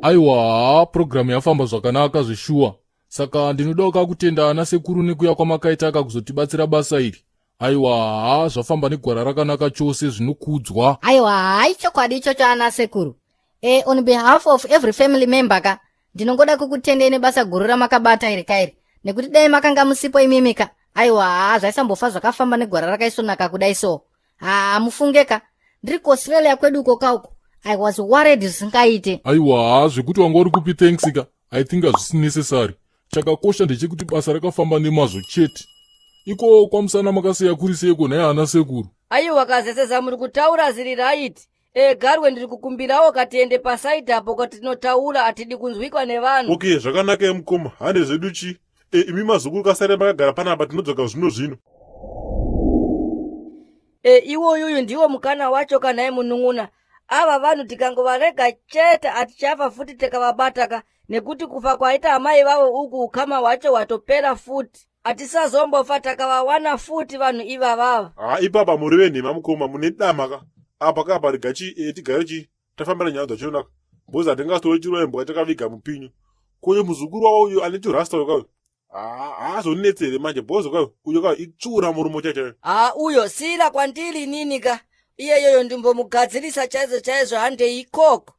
Aiwa, programu yafamba zvakanaka zveshuwa. Saka ndinoda kutenda ana sekuru nekuya kwamakaita kuzotibatsira basa iri. Aiwa, zvafamba negwara rakanaka chose zvinokudzwa. Aiwa, hai chokwadi ichocho ana sekuru. On behalf of every family member ka, ndinongoda kukutendeni basa guru ramakabata iri kairi. Nekuti dai makanga musipo imimika. Aiwa, zvaisambofa zvakafamba negwara rakaisonaka kudai so. Mufungeka. Ndiri ku Australia kwedu uko kauko. I was worried zvisingaite. Aiwa, zvekuti wanga uri kupi thanks ka. I think hazvisi necessary. Chakakosha ndechekuti basa rakafamba nemazvo chete. Iko kwaMusana makasiya kuri seiko naye ana sekuru. Aiwa kazeseza muri kutaura ziri right. Garwe ndiri kukumbirawo katiende pasaiti apo kwatinotaura atidi kunzwikwa nevanhu. Okay, zvakanaka mukoma. Hande zvedu chi? Imi mazukuru kasare makagara panapa tinodzoka zvino. Iwoyuyu ndiwo mukana wacho kana munun'una. Ava vanhu tikangovarega chete atichafa futi tikavabataka nekuti kufa kwaita amai vavo uku ukama wacho watopera futi. Atisazombofa takavawana futi vanhu iva vava. Ipapa muri venhema mukoma mune damaka. Apa kapa rigachi tigare chi tafambira nyaya dzachonaka. Boza tingastori chirwembo takaviga mupinyu. Kuye muzukuru wawo uyu ane chirasta uyo. Hazonetsere manje bozo kwayo uyo kwayo itsura murumo chacho. Uyo sira kwandiri nini ka. Iyeyoyo ndimbomugadzirisa chaizvo hande ikoko.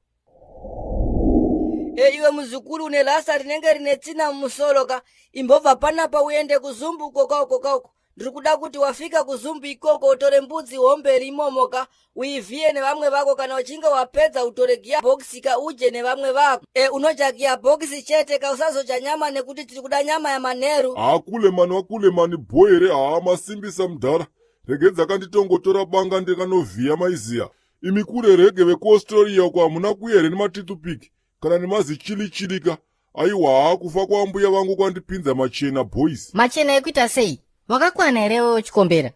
Iwe muzukuru une lasa rinenge rine tsina mumusoro ka. Imbobva panapa uende kuzumbu ukoko. Ndiri kuda kuti wafika kuzumbu ikoko utore mbudzi hombe rimomo ka. Uivhiye nevamwe vako kana uchinge wapedza utore gia boxi ka uje nevamwe vako. Unodya gia boxi chete ka usazodya nyama nekuti tiri kuda nyama ya manheru. Wakulemani boyere masimbisa mudhara. Regedza kanditongotora banga ndikanovhiya maiziya. Imi kure rege vekuAustralia kwa hamuna kuyere nematitupiki kana nemazichilichilika. Aiwa, kufa kwambuya vangu kwandipinza machena boys. Machena ekuita sei? Wakakwana here chikombera?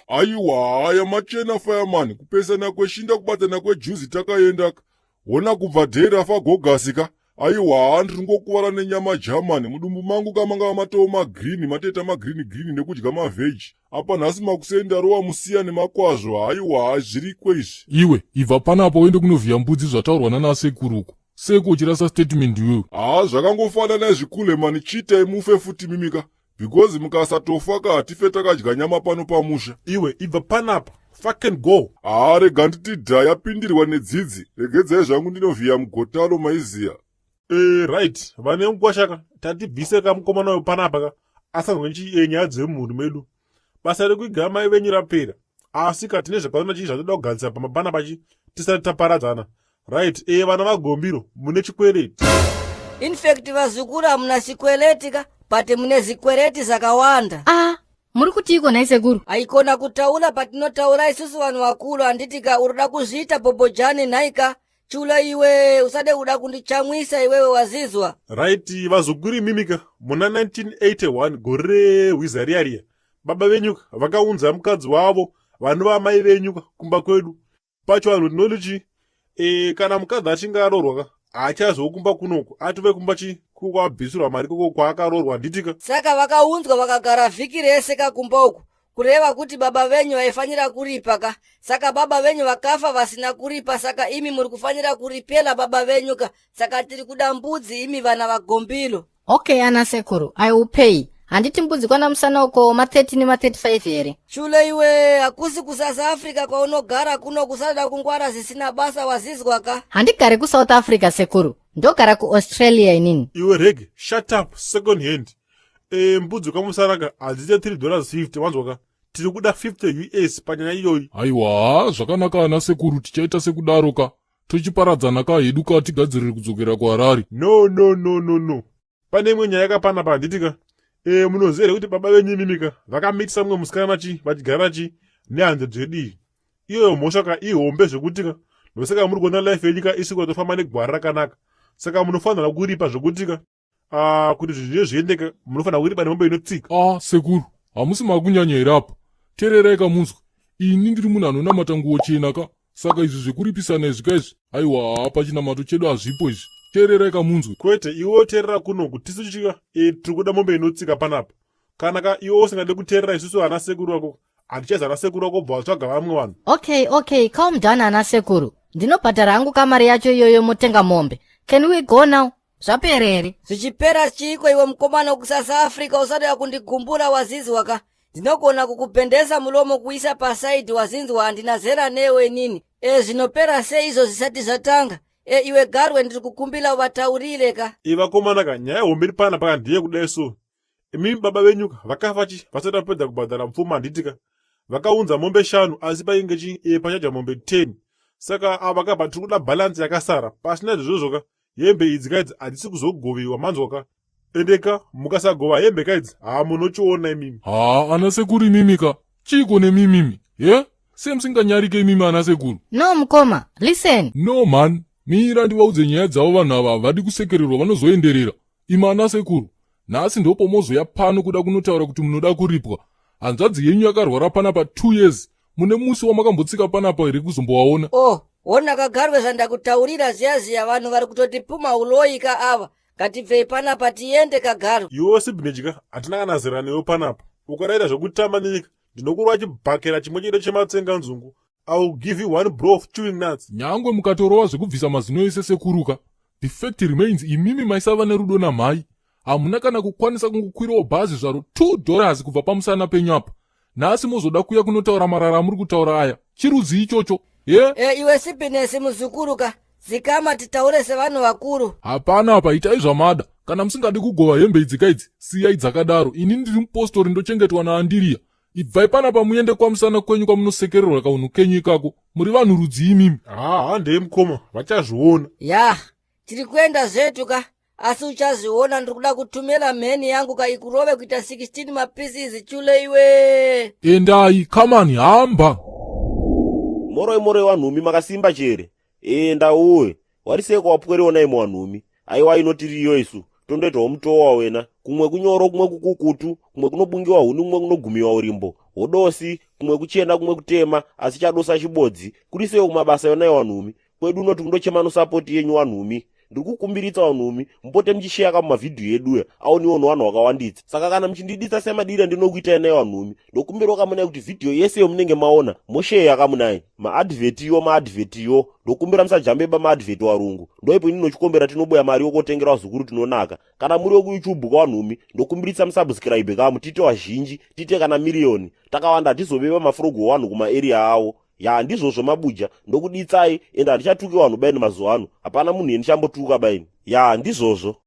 Aiwa, aya machena fireman kupesana kweshinda kubatana kwejuzi takaendaka. Wona kubva dhera afa gogasika. Aiwa, ndiringokuvara nenyama German mudumbu mangu kamanga matoo magreen mateta magreen nekudya maveji. Apa nhasi makusenda rowa musiya nemakwazvo. Aiwa, zvirikwe izvi. Iwe, ibva panapo uende kunovhiya mbudzi zvataurwa nana sekuruko. Seko uchirasa statement iwewe. Zvakangofanana zvikule chitai mufe futi mimika. Because mukasatofa tife takadya nyama pano pamusha. Iwe, ibva panapa. Fucking go. Rega nditi yapindirwa nedzidzi. Regedzai zvangu ndinovhiya mugotalo maiziya. Right. Vane mkwashaka. Tatibvise kamukomana uyo panapa ka. Asanzwe nyaya dzemhuri medu. Basa rekuigara mai venyu rapera. Asi tine zvakaona zvatoda kuganisa pamapana pachi tisati taparadzana. Right. Vana vagombiro mune chikwereti. In fact vazukuru hamuna chikwereti ka. Pati mune zikwereti zakawanda. Muri kuti iko nai sekuru? Aikona kutaura patinotaura isusu vanhu vakuru handitika uroda kuzviita bobojani naika. Chula iwe usade kuda kundichamwisa iwewe wazizwa. Right, vazukuru mimika muna 1981 gore wizariaria. Baba venyuka vakaunza mukadzi wavo vanova mai venyuka kumba kwedu. Pacho vanhu tinolichi kana mukadzi achinge arorwa ka achazokumba kunoko atuve kumba chi kukwabhisurwa mari koko kwaakarorwa nditika. Saka vakaunzwa vakagara vhiki rese kakumba uku kureva kuti baba venyu vaifanira kuripa ka. Saka baba venyu vakafa vasina kuripa saka imi muri kufanira kuripela baba venyu ka. Saka tiri kuda mbudzi imi vana vagombilo. Okay ana sekuru, I will pay. Handiti mbudzi kwaMusana uko ma30 nema35 here. Chule iwe hakusi ku South Africa kwaunogara kuno kusada kungwara zisina basa wazizwa ka. Handigare ku South Africa sekuru. Ndogara ku Australia inini. Iwe rege, shut up, second hand. Mbudzi kwaMusana ka hadzite $3.50 wanzwa ka. Tiri kuda 50 US panyanya iyoyi. Aiwa, zvakanaka ana sekuru tichaita sekudaro ka. Tochiparadzana ka hedu ka tigadzirire kudzokera kuHarare. No. Pane imwe nyaya yakanaka handitika. Munozere kuti baba venyu mimika vakamitisa mumwe musikana vachigara nehanze dzvedii. Iyoyo mhosva ka ihombe zvekutika. Ndosaka muri kuona life yenyika isiko tofamba negwara rakanaka. Saka munofanira kuripa zvekutika. Kuti zvinhu zviendeka munofanira kuripa nemombe inotsika. Sekuru, hamusi makunyanya here apa. Tererai kamunzwa. Ini ndiri munhu anonamata nguo chena ka. Saka izvi zvekuripisana izvi kaizvi. Aiwa, pachinamato chedu hazvipo izvi. Tererai kamunzwe. Kwete, iwo terera kunoku tisu chichika tiri kuda mombe inotsika panapa. Kana ka iwo usingade kuterera isusu ana sekuru wako. Haticheza ana sekuru wako bva tsvaga vamwe vanhu. Okay, calm down ana sekuru. Ndinobhadhara hangu kamari yacho iyoyo motenga mombe. Can we go now? Zvaperere. Zvichipera chiko iwe mkomana kusouth africa usati kundigumbura wazinzi waka. Ndinogona kukupendesa mulomo kuisa pasaidi wazinzi wa handina zera newe nini. Zvinopera sei izvo zisati zvatanga. Iwe garwe ndiri kukumbila uvataurire ka. Vakomana ka nyaya hombe pana paka ndiye kudai so. Imimi baba venyu vakafa chi vasati vapedza kubhadhara mupfuma handitika. Vakaunza mombe 5 asi painge chi pachaja mombe 10. Saka avakabva tiri kuda bhalansi yakasara. Pasina izvozvo ka hembe idzi kaidzi hadzisi kuzogoviwa manzwa ka. Endeka mukasagova hembe kaidzi munochiona imimi. Ana Sekuru imimi ka. Chiko nemimimi. Semusinganyarike imimi ana Sekuru. No mukoma, listen. No man. Mira ndivaudze nyaya dzavo vanhu ava havadi kusekererwa vanozoenderera. Ima ana Sekuru. Nhasi ndopo mozoya pano kuda kunotaura kuti munoda kuripwa. Hanzvadzi yenyu yakarwara panapa 2 years. Mune musi wamakambotsika panapa here kuzombowaona. Ona kagarwe zvandakutaurira ziya vanhu vari kutotipuma uloyika ava. Ngatibvei panapa tiende kagarwe. Iwe sibhinejika hatina kana zera newe panapa. Ukadaita zvokutamba nenyika ndinokurwa chibhakera chimwe chete chematsenga nzungu. I will give you 1 bro of chewing nuts. Nyangwe mukatorova zvekubvisa mazino ese Sekuruka. The fact remains imimi maisava nerudo namhai. Hamuna kana kukwanisa kungokwirawo bhazi zvaro $2 kubva pamusana penyu apa. Nhasi mozoda kuya kunotaura marara muri kutaura aya. Chirudzi ichocho. Iwe sibhinesi muzukuru ka. Zikama titaure sevanhu vakuru. Hapana apa itai zvamada. Kana musingadi kugova hembe idzi kaidzi, siyai dzakadaro. Ini ndiri mupostori ndochengetwa naandiriya. Ibvai panapa muende kwamusana kwenyu kwamunosekererwa kaunhu kenyu ikako. Muri vanhu rudzi imimi. Handei mukoma vachazviona. Tiri kuenda zvetu ka. Asi uchazviona ndiri kuda kutumira mheni yangu ka ikurove kuita 16 mapieces chule iwe. Endai, kamani hamba. Moroi wanhumi makasimba chere. Ndauwe. Wariseko wapwereona imo wanhumi. Aiwa inotiriyo isu. Tondoitawo mutowa wena. Kumwe kunyoro kumwe kukukutu, kumwe kunobungiwa huni kumwe kunogumiwa urimbo. Hodosi, kumwe kuchena kumwe kutema, asi chadosa chibodzi. Kurisewo kumabasa yona wanhumi. Kwedu unoti kundochemano support yenyu wanhumi. Ndikukumbiritsa wanhumi, mpote mchishare mumavhidhiyo edu aoniwo nevanhu vakawanditsa. Saka kana mchindiditsa semadira ndinokuita yena wanhumi, ndokumbira kamunai kuti vhidhiyo yese yomunenge maona moshare kamunai. Maadvertiyo, ndokumbira musajambeba maadvert warungu. Ndoipo ini nochikombera tinoboya mari yokotengera wazukuru tinonaka. Kana muri yokuYouTube kwawanhumi, ndokumbiritsa musubscribe kamu tite wazhinji, tite kana miliyoni. Takawanda tizobeba mafrogo wanhu kuma area awo. Ndizvozvo mabuja ndokuditsai ende handichatuke vanhu baini mazuva ano. Hapana munhu endichambotuka baini. Ndizvozvo.